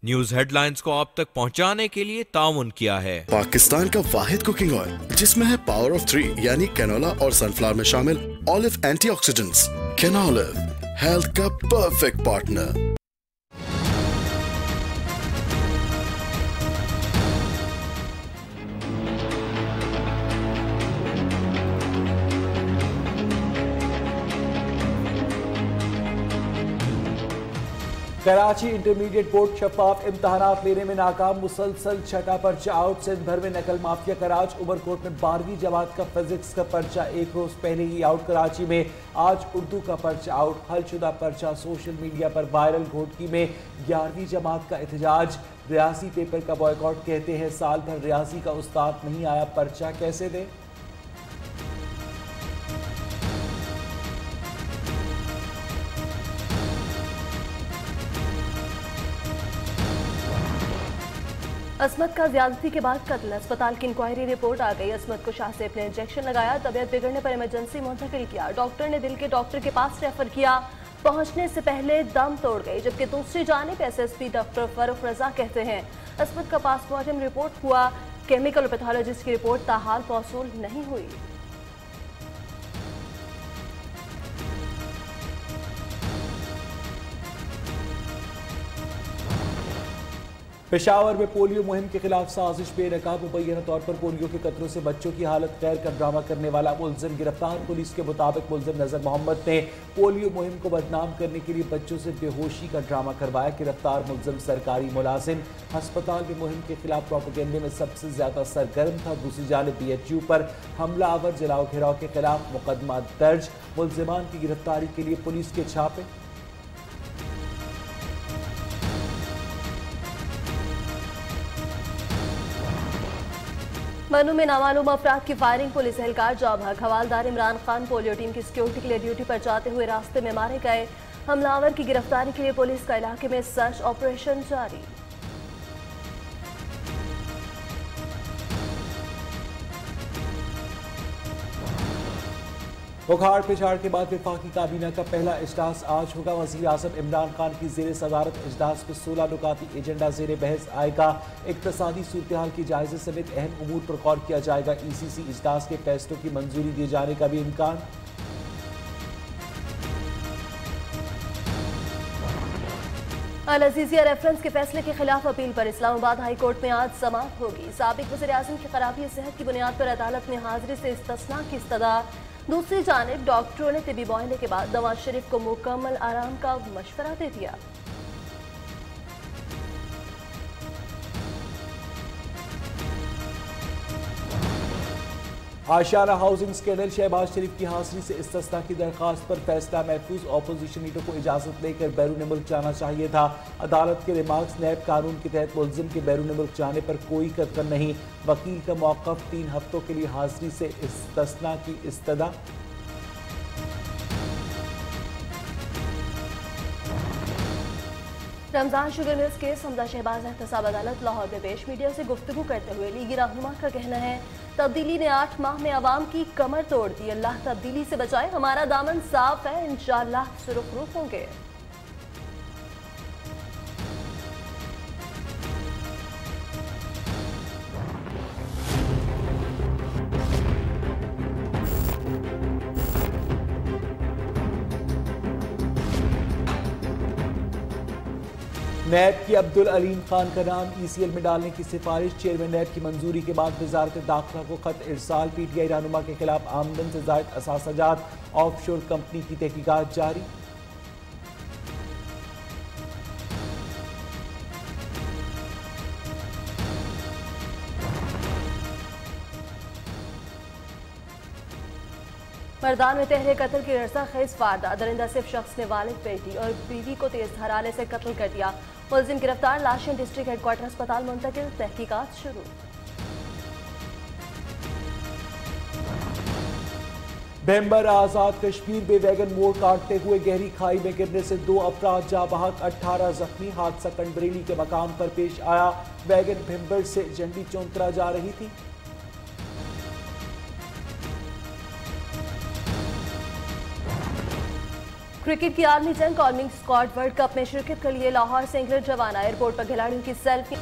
News headlines को आप तक पहुंचाने के लिए ताउन किया है पाकिस्तान का वाहिद कुकिंग ऑयल जिसमें है पावर ऑफ 3 यानी कैनोला और सनफ्लावर में शामिल ऑलिव एंटीऑक्सीडेंट्स। कैनोलिव, हेल्थ का perfect partner. Karachi intermediate board शफाफ इम्तहानात लेने में नाकाम, मुसलसल छठा पर्चा आउट। सिंध भर में नकल माफिया का राज। उमरकोट में 12वीं जमात का फिजिक्स का पर्चा एक रोज पहले ही आउट। कराची में आज उर्दू का पर्चा आउट। हलशुदा पर्चा सोशल मीडिया पर वायरल। घोटकी में 11वीं जमात का एहतजाज। रियासी पेपर का बॉयकॉट। कहते हैं साल भर रियासी का उस्ताद नहीं आया, पर्चा कैसे दे। असमत का ज्यादती के बाद कत्ल। अस्पताल की इंक्वायरी रिपोर्ट आ गई। असमत को शाहसेफ ने इंजेक्शन लगाया, तबीयत बिगड़ने पर इमरजेंसी मुंतकिल किया। डॉक्टर ने दिल के डॉक्टर के पास रेफर किया, पहुंचने से पहले दम तोड़ गई। जबकि दूसरी जानिब एसएसपी डॉक्टर फरूख रजा कहते हैं असमत का पोस्टमार्टम रिपोर्ट हुआ, केमिकल पैथोलॉजिस्ट की रिपोर्ट ताहाल मौसूल नहीं हुई। पेशावर में पोलियो मुहिम के खिलाफ साजिश बेनकाब। मुबैना तौर पर पोलियो के कतरों से बच्चों की हालत खैर का ड्रामा करने वाला मुलजिम गिरफ्तार। पुलिस के मुताबिक मुलजिम नजर मोहम्मद ने पोलियो मुहिम को बदनाम करने के लिए बच्चों से बेहोशी का ड्रामा करवाया। गिरफ्तार मुलजिम सरकारी मुलाजिम अस्पताल में मुहिम के खिलाफ प्रोपेगेंडे में सबसे ज्यादा सरगर्म था। दूसरी जानिब BHU पर हमला आवर जलाओ घेराव के खिलाफ मुकदमा दर्ज। मुलजिमान की गिरफ्तारी के लिए पुलिस के छापे। मनु में नामालूम अफराद की फायरिंग, पुलिस एहलकार जाँ भाग। हवालदार इमरान खान पोलियो टीम की सिक्योरिटी के लिए ड्यूटी पर जाते हुए रास्ते में मारे गए। हमलावर की गिरफ्तारी के लिए पुलिस का इलाके में सर्च ऑपरेशन जारी। उखाड़ पिछाड़ के बाद वफाकी काबीना का पहला इजलास आज होगा। वज़ीर आज़म इमरान खान की ज़ेर सदारत इजलास में 16 नुकाती एजेंडा ज़ेर बहस आएगा। इक़्तिसादी सूरत हाल की जायजे समेत अहम उमूर पर गौर किया जाएगा। ECC इजलास के फैसलों की मंजूरी दिए जाने का भी इम्कान। अल अजीजिया रेफरेंस के फैसले के खिलाफ अपील पर इस्लामाबाद हाई कोर्ट में आज समाअत होगी। साबिक वज़ीर आज़म की खराबी सेहत की बुनियाद पर अदालत में हाजिरी से इस्तिस्ना की इस्तदा। दूसरी जानिब डॉक्टरों ने तिबी मुआयने के बाद नवाज शरीफ को मुकम्मल आराम का मशवरा दे दिया। आशियाना हाउसिंग स्कैंडल, शहबाज शरीफ की हाजिरी से इस्तिस्ना की दरखास्त पर फैसला महफूज। अपोजिशन लीडर को इजाजत लेकर बैरून मुल्क जाना चाहिए था। अदालत के रिमार्क्स, नैब कानून के तहत मुलजिम के बैरून मुल्क जाने पर कोई कतन नहीं। वकील का मौक़िफ़, 3 हफ्तों के लिए हाजिरी से इस्तिस्ना की इस्तदा। Ramzan sugar mills case, Hamza Shahbaz एहतसाब अदालत लाहौर में पेश। मीडिया से गुफ्तगू करते हुए लीगी रहनुमा का कहना है तब्दीली ने 8 माह में अवाम की कमर तोड़ दी। अल्लाह तब्दीली से बचाए, हमारा दामन साफ है, इंशाअल्लाह सुरखरूफ होंगे। नैब की अब्दुल अलीम खान का नाम ECL में डालने की सिफारिश। चेयरमैन नैब की मंजूरी के बाद वजारत दाखिला को खत इरसाल। PTI रहनुमा के खिलाफ आमदन से जायद असासाजात, ऑफशोर कंपनी की तहकीकात जारी। मर्दान में तहरीर कत्ल की रसा खेज वारदात। दरिंदा सिर्फ शख्स ने वालिद, बेटी और बीवी को तेज धराने से कत्ल कर दिया। मुलजिम गिरफ्तार, लाशें डिस्ट्रिक्ट हेडक्वार्टर अस्पताल मुंतकिल, तहकीकात शुरू। बेम्बर आजाद कश्मीर में वैगन मोड़ काटते हुए गहरी खाई में गिरने से 2 अफराद जाँ बहक, 18 जख्मी। हादसा कंडबरेली के मकाम पर पेश आया। वैगन भिम्बर से जंडी चौंतरा जा रही थी। क्रिकेट की आर्मी जंग कॉल्मिंग स्क्वाड वर्ल्ड कप में शिरकत के लिए लाहौर से इंग्लैंड रवाना। एयरपोर्ट पर खिलाड़ियों की सेल्फी।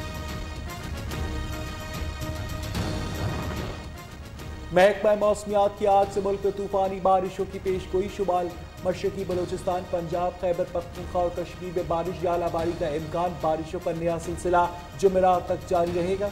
महकमा मौसमियात की आज से मुल्क में तूफानी बारिशों की पेशगोई। शुमाल मशरकी बलोचिस्तान, पंजाब, खैबर पख्तूनख्वा और कश्मीर में बारिश या आलाबारी का इम्कान। बारिशों का नया सिलसिला जुमेरात तक जारी रहेगा।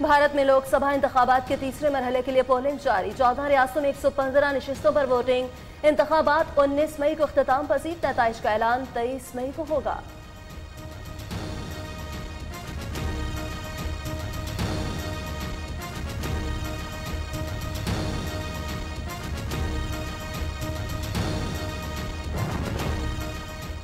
भारत में लोकसभा इंतखाबात के तीसरे मरहले के लिए पोलिंग जारी। 14 रियासतों में 115 नशिस्तों पर वोटिंग। इंतखाबात 19 मई को अख्ताम पसीर। नताइज का ऐलान 23 मई को होगा।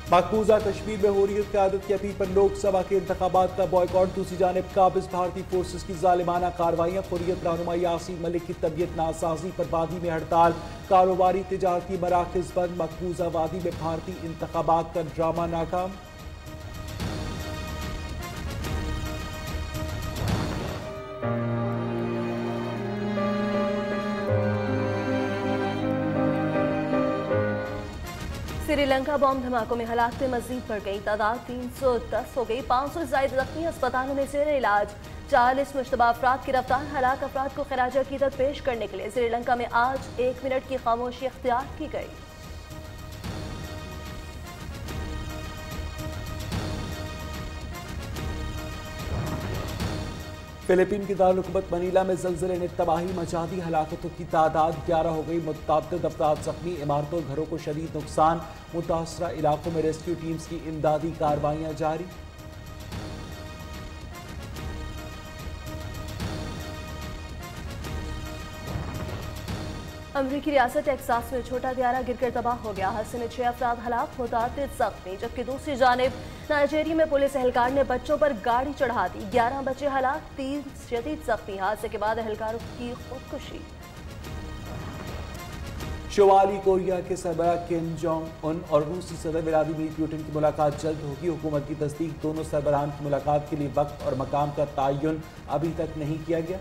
मकबूजा कश्मीर में हुर्रियत क़यादत की अपील पर लोकसभा के इंतखाबात का बॉयकॉट। दूसरी जानिब काबिज भारतीय फोर्सेस की जालिमाना कार्रवाइयां। हुर्रियत रहनुमा यासीन मलिक की तबीयत नासाजी पर वादी में हड़ताल। कारोबारी तिजारती मराकज बंद। मकबूजा वादी में भारतीय इंतखाबात का ड्रामा नाकाम। श्रीलंका बॉम्ब धमाकों में हलाकतें मजीद बढ़ गई। तादाद 310 हो गई। 500 से ज्यादा जख्मी अस्पतालों में जेर इलाज। 40 मुश्तबा अफराद गिरफ्तार। हलाक अफराद को खराज अकीदत पेश करने के लिए श्रीलंका में आज 1 मिनट की खामोशी इख्तियार की गई। फिलीपीन की दारुलहुकूमत मनीला में ज़लज़ले ने तबाही मचा दी। हलाकतों की तादाद 11 हो गई। मुतअद्दिद अफराद जख्मी। इमारतों और घरों को शदीद नुकसान। मुतासरा इलाकों में रेस्क्यू टीम्स की इमदादी कार्रवाइयां जारी। अमरीकी रियासत टेक्सास में छोटा त्यारा गिरकर तबाह हो गया। हादसे में 6 अफराद हलाक, मुतअद्दिद जख्मी। जबकि दूसरी जानिब नाइजीरिया में पुलिस एहलकार ने बच्चों पर गाड़ी चढ़ा दी। 11 बच्चे हलाक, 3 शदीद जख्मी। हादसे के बाद एहलकारों की खुदकुशी। शुमाली कोरिया के सरबराह किम जोंग उन और रूसी सदर व्लादिमीर पुतिन की मुलाकात जल्द होगी। हुकूमत की तस्दीक। दोनों सरबराहान की मुलाकात के लिए वक्त और मकाम का तयन अभी तक नहीं किया गया।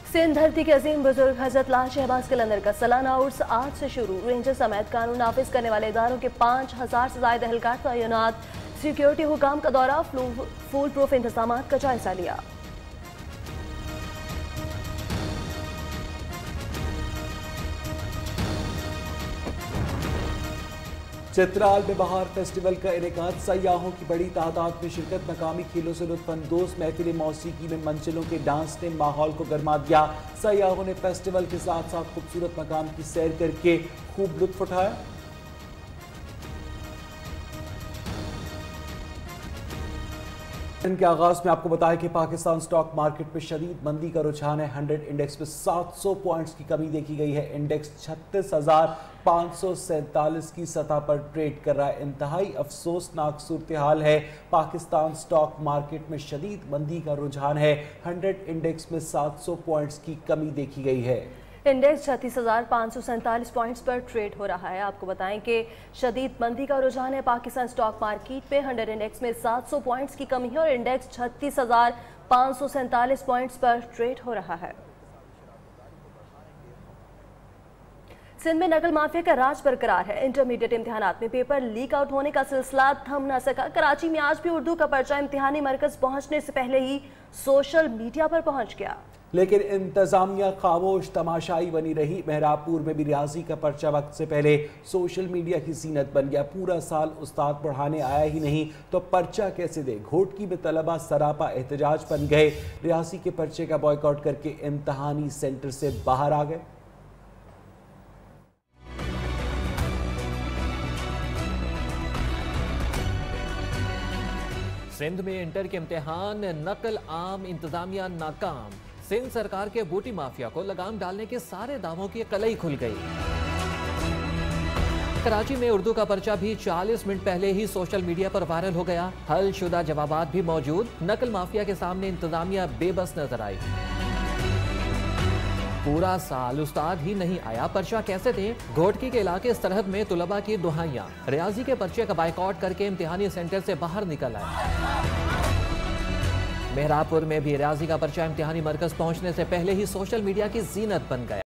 सिंध धरती के अजीम बुजुर्ग हजरत लाल शहबाज कलंदर का सालाना उर्स आज से शुरू। रेंजर समेत कानून नाफिज करने वाले इदारों के 5000 से ज्यादा एहलकार तैनात। सिक्योरिटी हुकाम का दौरा। फूल प्रूफ इंतजाम का जायजा लिया। चित्राल में बहार फेस्टिवल का इनेकाद। सयाहों की बड़ी तादाद में शिरकत। मकामी खेलों से लुत्फानंदोज। महफिल मौसीकी में मंजिलों के डांस ने माहौल को गरमा दिया। सयाहों ने फेस्टिवल के साथ साथ खूबसूरत मकाम की सैर करके खूब लुत्फ उठाया। दिन के आगाज में आपको बताया कि पाकिस्तान स्टॉक मार्केट में शदीद मंदी का रुझान है। 100 इंडेक्स में 700 पॉइंट्स की कमी देखी गई है। इंडेक्स 36,547 की सतह पर ट्रेड कर रहा है। इंतहाई अफसोसनाक सूरत हाल है। पाकिस्तान स्टॉक मार्केट में शदीद मंदी का रुझान है। 100 इंडेक्स में 700 पॉइंट्स की कमी देखी गई है। इंडेक्स 36,547 पॉइंट्स पर ट्रेड हो रहा है। आपको बताएं कि शदीद मंदी का रुझान है। पाकिस्तान स्टॉक मार्केट पे 100 इंडेक्स में 700 पॉइंट्स की कमी है और इंडेक्स 36,547 पॉइंट्स पर ट्रेड हो रहा है। सिंध में नकल माफिया का राज बरकरार है। इंटरमीडिएट इम्तिहानात में पेपर लीक आउट होने का सिलसिला थम न सका। कराची में आज भी उर्दू का पर्चा इम्तिहानी मरकज पहुंचने से पहले ही सोशल मीडिया पर पहुंच गया। लेकिन इंतजामिया खामोश तमाशाई बनी रही। मेहराबपुर में भी रियाजी का पर्चा वक्त से पहले सोशल मीडिया की जीनत बन गया। पूरा साल उस्ताद पढ़ाने आया ही नहीं तो पर्चा कैसे दे। घोटकी में तलबा सरापा एहतजाज बन गए। रियाजी के पर्चे का बॉयकॉट करके इम्तहानी सेंटर से बाहर आ गए। सिंध में इंटर के इम्तिहान नकल आम, इंतजामिया नाकाम। सिंध सरकार के बूटी माफिया को लगाम डालने के सारे दावों की कलई खुल गई। कराची में उर्दू का पर्चा भी 40 मिनट पहले ही सोशल मीडिया पर वायरल हो गया। हल शुदा जवाबात भी मौजूद। नकल माफिया के सामने इंतजामिया बेबस नजर आई। पूरा साल उस्ताद ही नहीं आया, पर्चा कैसे दें? घोटकी के इलाके सरहद में तुलबा की दुहाइयां, रियाजी के पर्चे का बाइकआउट करके इम्तिहानी सेंटर से बाहर निकल आए। मेहरापुर में भी रियाजी का पर्चा इम्तिहानी मरकज पहुंचने से पहले ही सोशल मीडिया की जीनत बन गया।